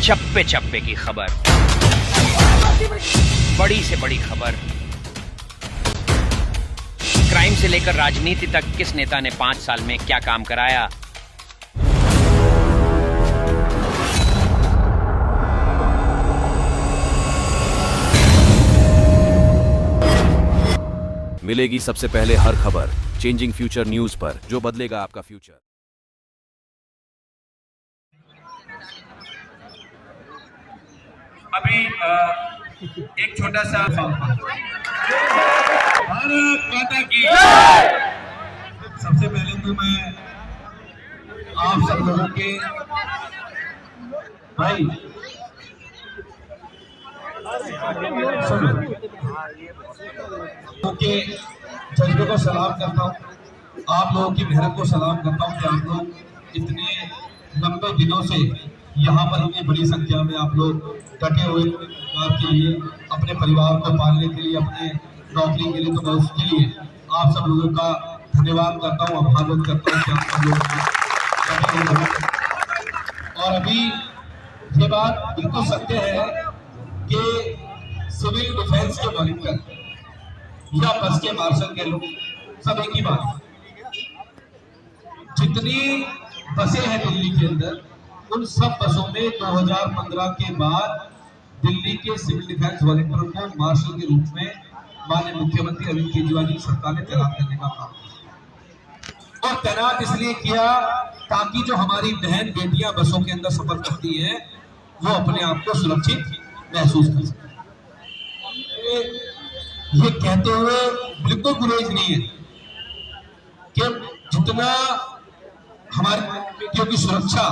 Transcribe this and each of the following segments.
चप्पे चप्पे की खबर, बड़ी से बड़ी खबर। क्राइम से लेकर राजनीति तक किस नेता ने 5 साल में क्या काम कराया। मिलेगी सबसे पहले हर खबर चेंजिंग फ्यूचर न्यूज पर, जो बदलेगा आपका फ्यूचर। अभी एक छोटा सा भारत माता की सबसे पहले तो मैं आप सब लोगों के भाई के जज्बे को सलाम करता हूँ, आप लोगों की मेहनत को सलाम करता हूँ कि आप लोग इतने लंबे दिनों से यहाँ पर इतनी बड़ी संख्या में आप लोग डटे हुए परिवार के लिए, अपने परिवार को पालने के लिए, अपने नौकरी के लिए, तो मैं उसके लिए आप सब लोगों का धन्यवाद करता हूँ, आभार व्यक्त करता हूँ कि आप सब लोग डटे हुए। और अभी ये बात बिल्कुल सत्य है कि सिविल डिफेंस के वॉलंटियर या बस के मार्शल के लोग सब एक ही बात, जितनी बसें हैं दिल्ली के अंदर, उन सब बसों में 2015 के बाद दिल्ली के सिविल डिफेंस वॉलंटियर को मार्शल के रूप में माननीय मुख्यमंत्री अरविंद केजरीवाल की सरकार ने तैनात करने का काम किया। और तैनात इसलिए किया ताकि जो हमारी बहन बेटियां बसों के अंदर सफर करती हैं वो अपने आप को सुरक्षित महसूस कर सके। ये कहते हुए बिल्कुल गुरेज नहीं है कि जितना हमारी बेटियों की सुरक्षा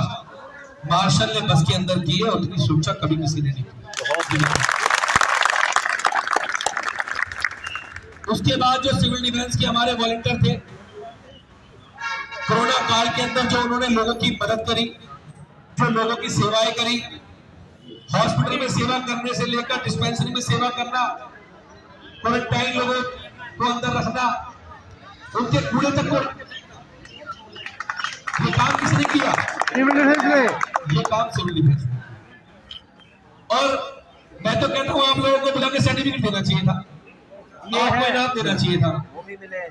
मार्शल ने बस के अंदर की है, उतनी सुरक्षा कभी किसी ने नहीं की। उसके बाद जो सिविल डिफेंस के हमारे वॉलंटियर थे, कोरोना काल के अंदर जो उन्होंने लोगों की मदद करी, जो लोगों की सेवाएं करी, हॉस्पिटल में सेवा करने से लेकर डिस्पेंसरी में सेवा करना, क्वारंटाइन लोगों को अंदर रखना, उनके कूड़े तक को, ये काम किसने किया? सिविल डिफेंस ने। ये काम सिविल डिफेंस। और मैं तो कहता हूँ आप लोगों को बुला के सर्टिफिकेट देना चाहिए था, आपको इनाम देना चाहिए था,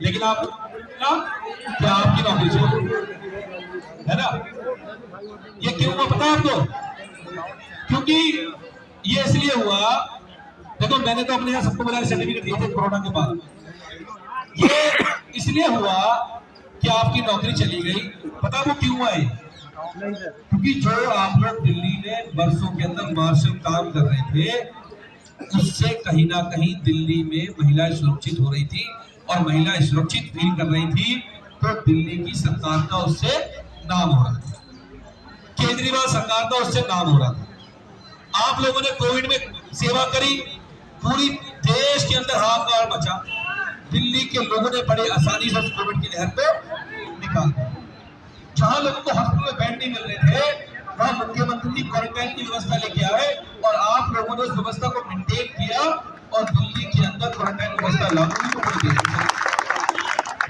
लेकिन आप क्या आपकी नौकरी छोड़, है ना? ये क्यों हुआ पता है आपको? क्योंकि ये इसलिए हुआ, देखो मैंने तो अपने यहाँ सबको बुला के सर्टिफिकेट दिए थे कोरोना के बाद। ये इसलिए हुआ कि आपकी नौकरी चली गई। पता वो क्यों हुआ है? क्योंकि जो आप लोग दिल्ली में बरसों के अंदर मार्शल काम कर रहे थे, उससे कहीं ना कहीं दिल्ली में महिलाएं सुरक्षित हो रही थी, और महिलाएं सुरक्षित फील कर रही थी, तो दिल्ली की सरकार का उससे नाम हो रहा था, केजरीवाल सरकार का उससे नाम हो रहा था। आप लोगों ने कोविड में सेवा करी, पूरी देश के अंदर हाहाकार मचा, दिल्ली के लोगों ने बड़े आसानी से कोविड की लहर को निकाल दिया। जहां लोगों को हॉस्पिटल में बेड नहीं मिल रहे थे, वहां मुख्यमंत्री जी क्वारंटाइन की व्यवस्था लेके आए, और आप लोगों ने उस व्यवस्था को मेंटेन किया, और दिल्ली के अंदर क्वारंटाइन व्यवस्था लागू नहीं हो गई।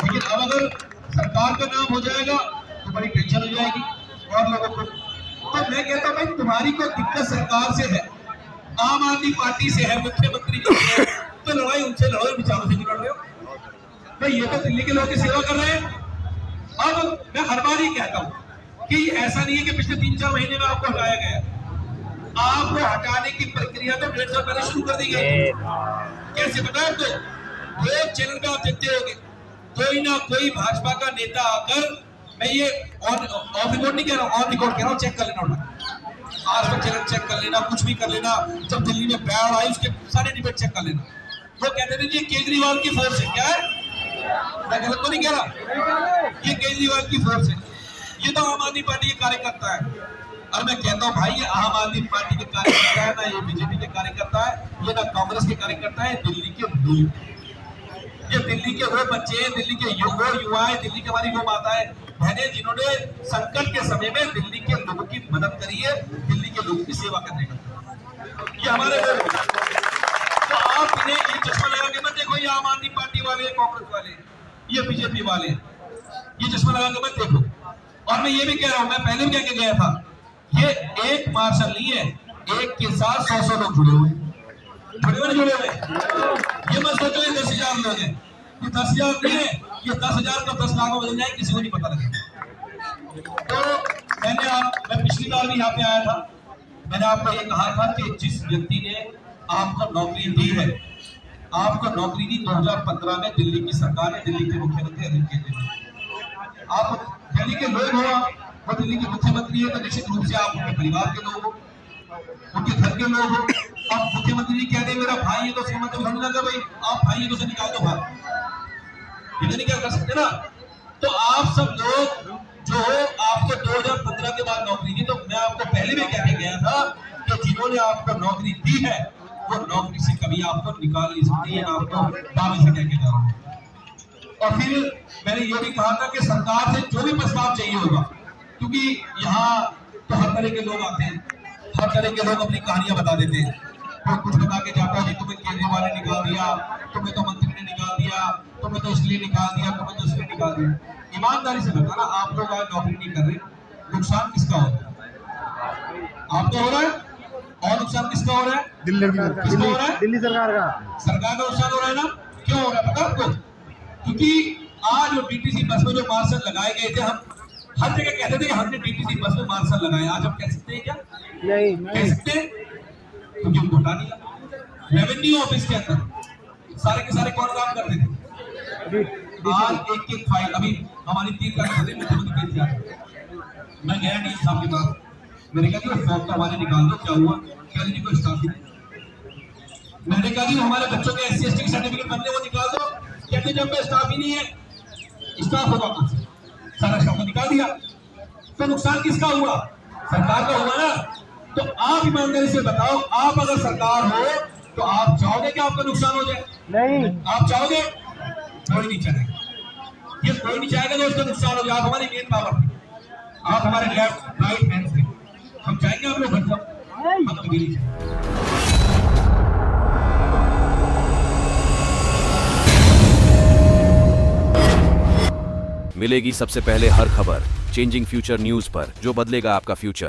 लेकिन अब अगर सरकार का नाम हो जाएगा तो बड़ी टेंशन हो जाएगी और लोगों को। तो मैं कहता हूं भाई, तुम्हारी कोई दिक्कत सरकार से है, आम आदमी पार्टी से है, मुख्यमंत्री जी से, तो लड़ाई उनसे लड़ो, विचारों से लड़ रहे हो भाई। ये तो दिल्ली के लोगों की सेवा कर रहे हैं। अब मैं हर बार ही कहता हूं कि ऐसा नहीं है कि पिछले 3-4 महीने में आपको हटाया गया, आपको हटाने की प्रक्रिया तो 1.5 साल पहले शुरू कर दी गई। कैसे पता है? तो एक चैनल पे आप देखते होंगे, कोई ना कोई भाजपा का नेता आकर, मैं ये ऑफ रिकॉर्ड नहीं कह रहा हूँ, ऑन रिकॉर्ड कह रहा हूँ, चेक कर लेना, आज तक चैनल चेक कर लेना, कुछ भी कर लेना, जब दिल्ली में बाढ़ आई उसके सारे डिबेट चेक कर लेना। वो कहते थे ये केजरीवाल की फोर्स है। क्या है? मैं गलत तो नहीं कह रहा, ये केजरीवाल की फोर्स है, ये तो आम आदमी पार्टी के कार्यकर्ता है। और मैं कहता हूँ भाई, ये आम आदमी पार्टी के कार्यकर्ता है ना, ये बीजेपी के कार्यकर्ता है, ये ना कांग्रेस के कार्यकर्ता है, दिल्ली के लोग, ये दिल्ली के वो बच्चे हैं, दिल्ली के वो युवा है, दिल्ली की हमारी वो माताएं बहनें, जिन्होंने संकट के समय में दिल्ली के लोगों की मदद करी है, दिल्ली के लोगों की सेवा करने का, ये हमारे लोग। तो आप इन्हें ये चश्मा लगा के मत देखो, ये आम आदमी पार्टी वाले, कांग्रेस वाले, ये बीजेपी वाले, ये चश्मा लगा के मत देखो। और मैं ये भी कह रहा हूं, मैं पहले भी कह के गया था ये एक मार्शल नहीं है, एक के साथ 100 लोग जुड़े हुए जुड़े हुए। ये मत सोचो ये 10,000 लोग हैं, ये 10,000 नहीं है, ये 10,000 को 10 लाख में बदल जाए, किसी को नहीं पता लगेगा। तो मैं पिछली बार भी यहाँ पे आया था, मैंने आपको ये कहा था कि जिस व्यक्ति ने आपको नौकरी दी है, आपको नौकरी दी 2015 में दिल्ली की सरकार ने, दिल्ली के मुख्यमंत्री अरविंद केजरीवाल। आप दिल्ली के लोग हो, वो दिल्ली के मुख्यमंत्री है, तो निश्चित रूप से आप उनके परिवार के लोग हो, उनके घर के लोग हो। अब मुख्यमंत्री जी कह दे मेरा भाई है तो उसका मतलब समझना था भाई आप भाई है तो उसे निकाल दो बाहर, ये तो नहीं क्या कर सकते ना। तो आप सब लोग जो आपको 2015 के बाद नौकरी दी, तो मैं आपको पहले भी कह के गया था कि जिन्होंने आपको नौकरी दी है वो नौकरी से कभी आपको निकाल नहीं सकती है, आपको दावे से कह के जा रहा हूँ। और फिर मैंने ये भी कहा था कि सरकार से जो भी प्रस्ताव चाहिए होगा, क्योंकि यहाँ तो हर तरह के लोग आते हैं, हर तरह के लोग अपनी कहानियां बता देते हैं। कोई कुछ बता के जाता है, तुम्हें केजरीवाल ने निकाल दिया, तुम्हें तो मंत्री ने निकाल दिया, तुम्हें तो इसलिए निकाल दिया, तुम्हें तो इसलिए निकाल दिया। ईमानदारी से बताना, आप लोग आज नौकरी नहीं कर रहे, नुकसान किसका हो रहा है? आपका हो रहा है, और नुकसान किसका हो रहा है? दिल्ली किसका हो रहा है? दिल्ली सरकार का नुकसान हो रहा है ना। क्यों हो रहा है पता आपको? क्योंकि आज जो डीटीसी बस में जो मार्शल लगाए गए थे, हम हर जगह कहते थे कि हमने डीटीसी बस में मार्शल लगाए, आज हम कह सकते हैं क्या? नहीं कह सकते हैं? क्योंकि उनको हटा दिया। रेवेन्यू ऑफिस के अंदर सारे के सारे कौन काम करते थे? आज एक एक फाइल, अभी हमारी 3 लाख मुख्यमंत्री केस जा रही है। मैं गया डीएम साहब के पास, मैंने कहा कि फॉर्म तो हमारे निकाल दो, क्या हुआ? क्या जी कोई स्टाफ नहीं। मैंने कहा कि हमारे बच्चों के SC ST सर्टिफिकेट बनने वो निकाल दो, कहते जब पे स्टाफ ही नहीं है, स्टाफ होगा कहां से? सारा स्टाफ को निकाल दिया, तो नुकसान किसका हुआ? सरकार का हुआ ना। तो आप ईमानदारी से बताओ, आप अगर सरकार हो तो आप चाहोगे कि आपका नुकसान हो जाए? नहीं, आप चाहोगे? कोई नहीं चाहेगा। ये कोई नहीं चाहेगा तो उसका नुकसान हो जाए। आप हमारी मेन पावर थे, आप हमारे लेफ्ट राइट हैंड थे, हम चाहेंगे आप लोग घर जाओ, हम कभी नहीं चाहेंगे। मिलेगी सबसे पहले हर खबर चेंजिंग फ्यूचर न्यूज पर, जो बदलेगा आपका फ्यूचर।